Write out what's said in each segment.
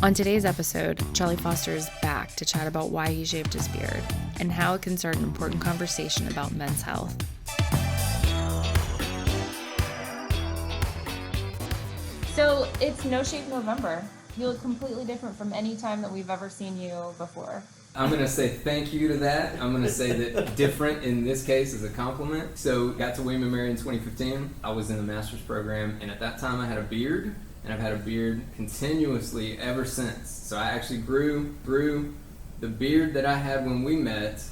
On today's episode, Charlie Foster is back to chat about why he shaved his beard and how it can start an important conversation about men's health. So it's No Shave November. You look completely different from any time that we've ever seen you before. I'm going to say thank you to that. I'm going to say that different in this case is a compliment. So got to William & Mary in 2015. I was in the master's program, and at that time I had a beard, and I've had a beard continuously ever since. So I actually grew the beard that I had when we met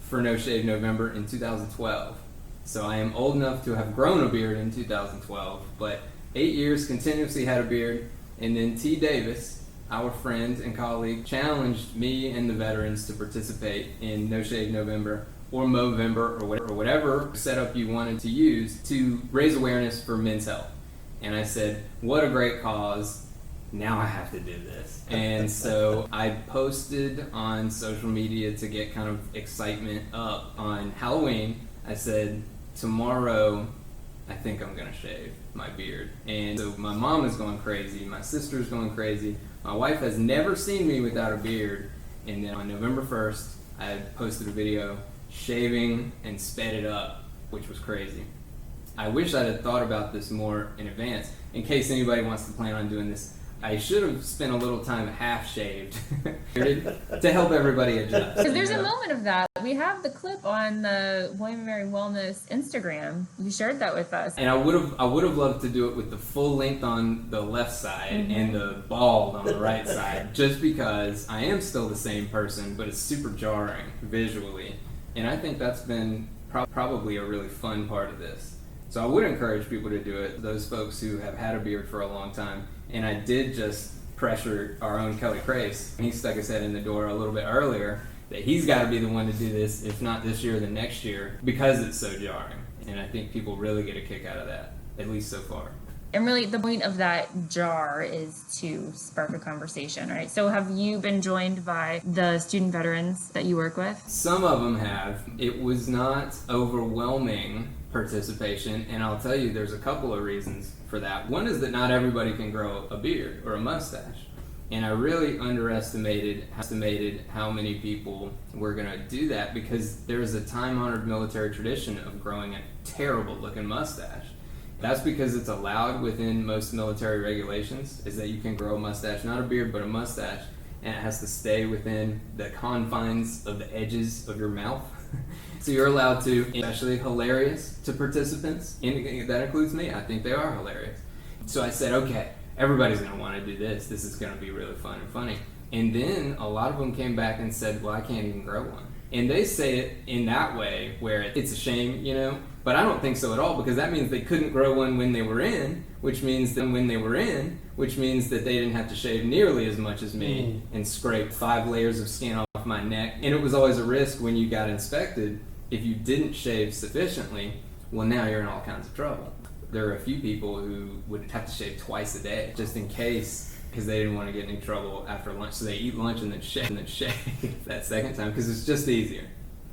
for No Shave November in 2012. So I am old enough to have grown a beard in 2012, but 8 years continuously had a beard. And then T. Davis, our friend and colleague, challenged me and the veterans to participate in No Shave November or Movember or whatever setup you wanted to use to raise awareness for men's health. And I said, what a great cause. Now I have to do this. And so I posted on social media to get kind of excitement up on Halloween. I said, tomorrow I think I'm gonna shave my beard. And so my mom is going crazy, my sister's going crazy, my wife has never seen me without a beard. And then on November 1st, I posted a video shaving and sped it up, which was crazy. I wish I had thought about this more in advance. In case anybody wants to plan on doing this, I should have spent a little time half shaved to help everybody adjust. Because there's a moment of that. We have the clip on the William & Mary Wellness Instagram. You shared that with us. And I would have loved to do it with the full length on the left side and the bald on the right side, just because I am still the same person, but it's super jarring visually. And I think that's been probably a really fun part of this. So I would encourage people to do it, those folks who have had a beard for a long time. And I did just pressure our own Kelly Crace. He stuck his head in the door a little bit earlier that he's got to be the one to do this, if not this year, then next year, because it's so jarring. And I think people really get a kick out of that, at least so far. And really the point of that jar is to spark a conversation, right? So have you been joined by the student veterans that you work with? Some of them have. It was not overwhelming participation, and I'll tell you there's a couple of reasons for that. One is that not everybody can grow a beard or a mustache, and I really underestimated how many people were going to do that, because there's a time-honored military tradition of growing a terrible looking mustache. That's because it's allowed within most military regulations, is that you can grow a mustache, not a beard but a mustache, and it has to stay within the confines of the edges of your mouth. So you're allowed to, especially hilarious to participants, and that includes me. I think they are hilarious. So I said, okay, everybody's going to want to do this. This is going to be really fun and funny. And then a lot of them came back and said, well, I can't even grow one. And they say it in that way where it's a shame, you know, but I don't think so at all, because that means they couldn't grow one when they were in, which means that they didn't have to shave nearly as much as me and scrape 5 layers of skin off my neck. And it was always a risk when you got inspected. If you didn't shave sufficiently, well, now you're in all kinds of trouble. There are a few people who would have to shave twice a day just in case, because they didn't want to get in any trouble after lunch. So they eat lunch and then shave that second time, because it's just easier.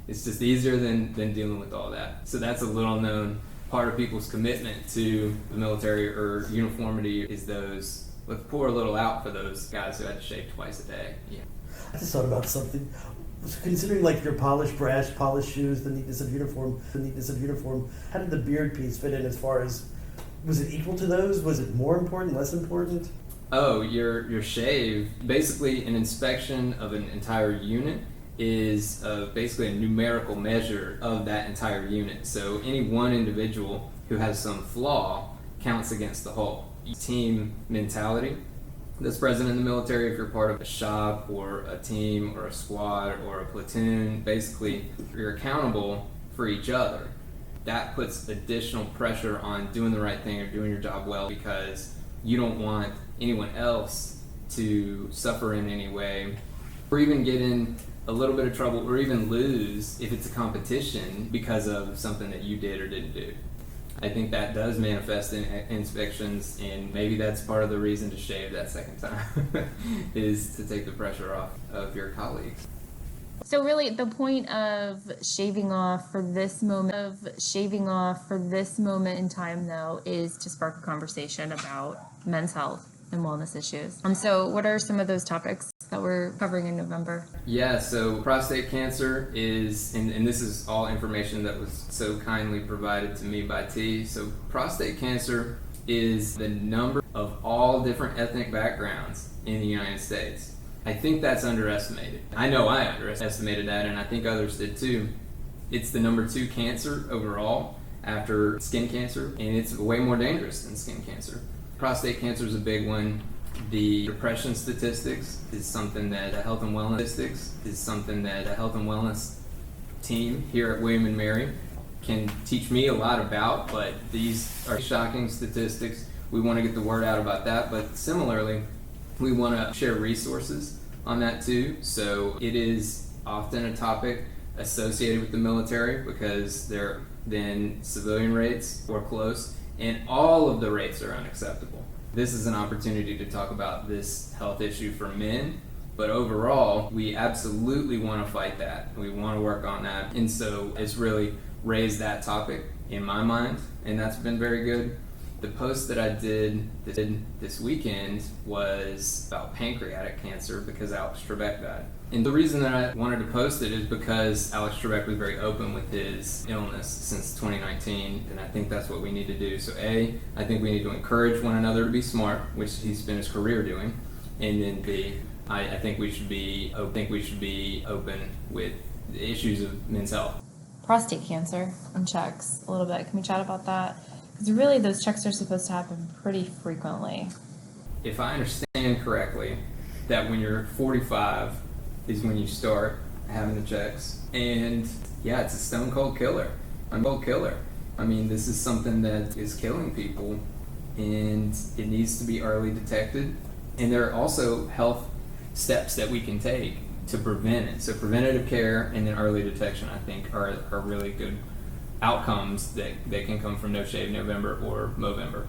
It's just easier than dealing with all that. So that's a little known part of people's commitment to the military or uniformity is those, let's pour a little out for those guys who had to shave twice a day. Yeah. I just thought about something. Considering like your polished brass, polished shoes, the neatness of uniform, how did the beard piece fit in as far as, was it equal to those? Was it more important, less important? Oh, your shave, basically an inspection of an entire unit is basically a numerical measure of that entire unit. So any one individual who has some flaw counts against the whole. Team mentality that's present in the military, if you're part of a shop or a team or a squad or a platoon, basically you're accountable for each other. That puts additional pressure on doing the right thing or doing your job well, because you don't want anyone else to suffer in any way or even get in a little bit of trouble or even lose if it's a competition because of something that you did or didn't do. I think that does manifest in inspections, and maybe that's part of the reason to shave that second time is to take the pressure off of your colleagues. So really the point of shaving off for this moment in time, though, is to spark a conversation about men's health and wellness issues. So what are some of those topics that we're covering in November? Yeah, so prostate cancer is, and this is all information that was so kindly provided to me by T. So prostate cancer is the number of all different ethnic backgrounds in the United States. I think that's underestimated. I know I underestimated that, and I think others did too. It's the number 2 cancer overall after skin cancer, and it's way more dangerous than skin cancer. Prostate cancer is a big one. The depression statistics is something that a health and wellness team here at William & Mary can teach me a lot about, but these are shocking statistics. We want to get the word out about that, but similarly, we want to share resources on that too. So it is often a topic associated with the military because they're then civilian rates or close, and all of the rates are unacceptable. This is an opportunity to talk about this health issue for men, but overall, we absolutely want to fight that. We want to work on that, and so it's really raised that topic in my mind, and that's been very good. The post that I did this weekend was about pancreatic cancer because Alex Trebek died. And the reason that I wanted to post it is because Alex Trebek was very open with his illness since 2019, and I think that's what we need to do. So I think we need to encourage one another to be smart, which he's spent his career doing, and then B, I think we should be open with the issues of men's health. Prostate cancer and checks a little bit. Can we chat about that? Because really those checks are supposed to happen pretty frequently. If I understand correctly, that when you're 45 is when you start having the checks. And yeah, it's a stone cold killer. I mean, this is something that is killing people, and it needs to be early detected. And there are also health steps that we can take to prevent it. So preventative care and then early detection, I think, are really good outcomes that can come from No Shave November or Movember.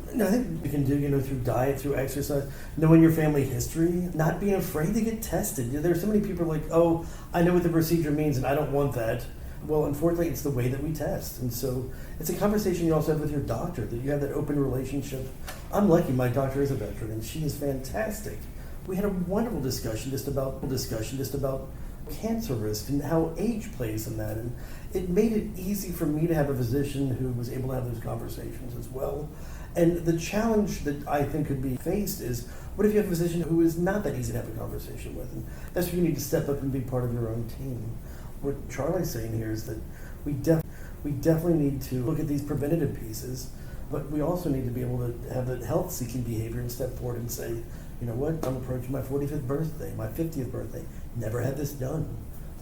And I think we can do, through diet, through exercise, knowing your family history, not being afraid to get tested. There's so many people like, oh, I know what the procedure means and I don't want that. Well, unfortunately, it's the way that we test. And so it's a conversation you also have with your doctor, that you have that open relationship. I'm lucky, my doctor is a veteran and she is fantastic. We had a wonderful discussion just about cancer risk and how age plays in that. And it made it easy for me to have a physician who was able to have those conversations as well. And the challenge that I think could be faced is, what if you have a physician who is not that easy to have a conversation with? And that's where you need to step up and be part of your own team. What Charlie's saying here is that we definitely need to look at these preventative pieces, but we also need to be able to have that health-seeking behavior and step forward and say, you know what, I'm approaching my 45th birthday, my 50th birthday, never had this done.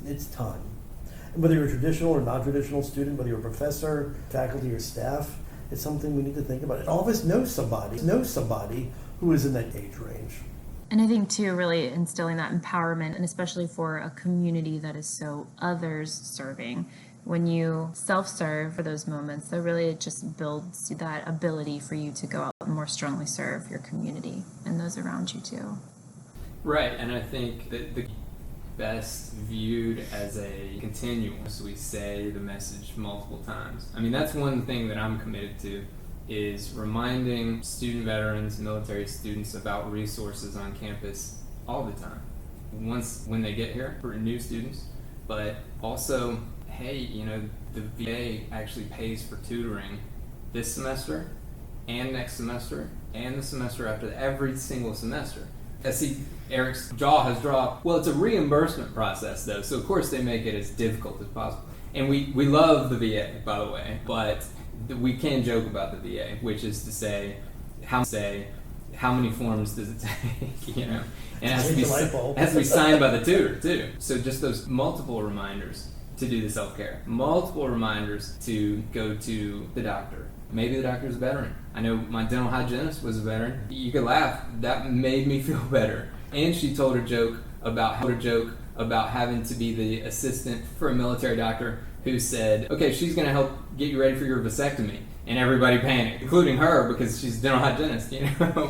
It's time. And whether you're a traditional or non-traditional student, whether you're a professor, faculty, or staff, it's something we need to think about. And all of us know somebody who is in that age range. And I think, too, really instilling that empowerment, and especially for a community that is so others-serving. When you self-serve for those moments, that really just builds that ability for you to go out and more strongly serve your community and those around you, too. Right, and I think that the best viewed as a continuum, so we say the message multiple times. I mean, that's one thing that I'm committed to, is reminding student veterans, military students about resources on campus all the time. When they get here, for new students, but also, hey, the VA actually pays for tutoring this semester and next semester and the semester after every single semester. I see Eric's jaw has dropped. Well, it's a reimbursement process, though, so of course they make it as difficult as possible. And we love the VA, by the way, but we can joke about the VA, which is to say, how many forms does it take, And it has to be signed by the tutor, too. So just those multiple reminders to do the self-care, multiple reminders to go to the doctor. Maybe the doctor's a veteran. I know my dental hygienist was a veteran. You could laugh. That made me feel better. And she told a joke about having to be the assistant for a military doctor who said, okay, she's going to help get you ready for your vasectomy. And everybody panicked, including her, because she's a dental hygienist,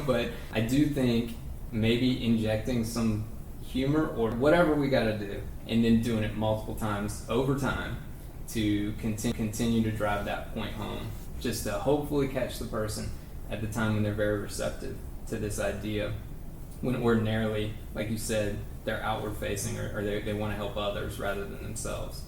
But I do think maybe injecting some humor or whatever we got to do, and then doing it multiple times over time to continue to drive that point home, just to hopefully catch the person at the time when they're very receptive to this idea when ordinarily, like you said, they're outward facing or they want to help others rather than themselves.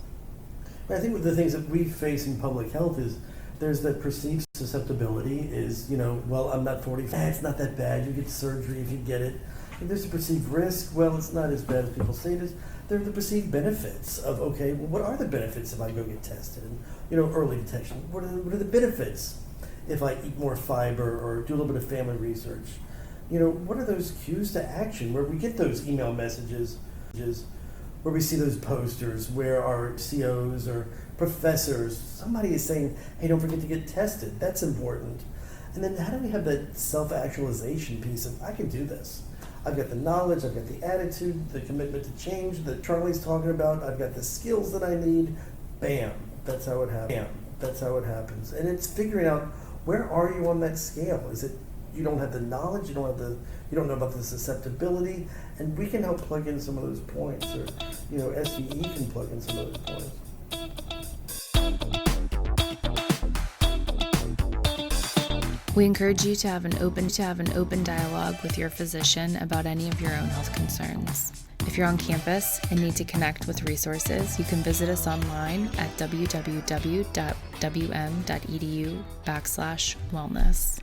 I think one of the things that we face in public health is there's that perceived susceptibility is, well, I'm not 45. It's not that bad. You get surgery if you get it. And there's a perceived risk. Well, it's not as bad as people say it is. There are the perceived benefits of, okay, well, what are the benefits if I go get tested? And, early detection. What are the benefits if I eat more fiber or do a little bit of family research? What are those cues to action where we get those email messages, where we see those posters where our COs or professors, somebody is saying, hey, don't forget to get tested. That's important. And then how do we have that self-actualization piece of, I can do this. I've got the knowledge, I've got the attitude, the commitment to change that Charlie's talking about. I've got the skills that I need. Bam, that's how it happens. Bam, that's how it happens. And it's figuring out, where are you on that scale? Is it you don't have the knowledge, you don't know about the susceptibility, and we can help plug in some of those points, or SVE can plug in some of those points. We encourage you to have an open dialogue with your physician about any of your own health concerns. If you're on campus and need to connect with resources, you can visit us online at www.wm.edu/wellness.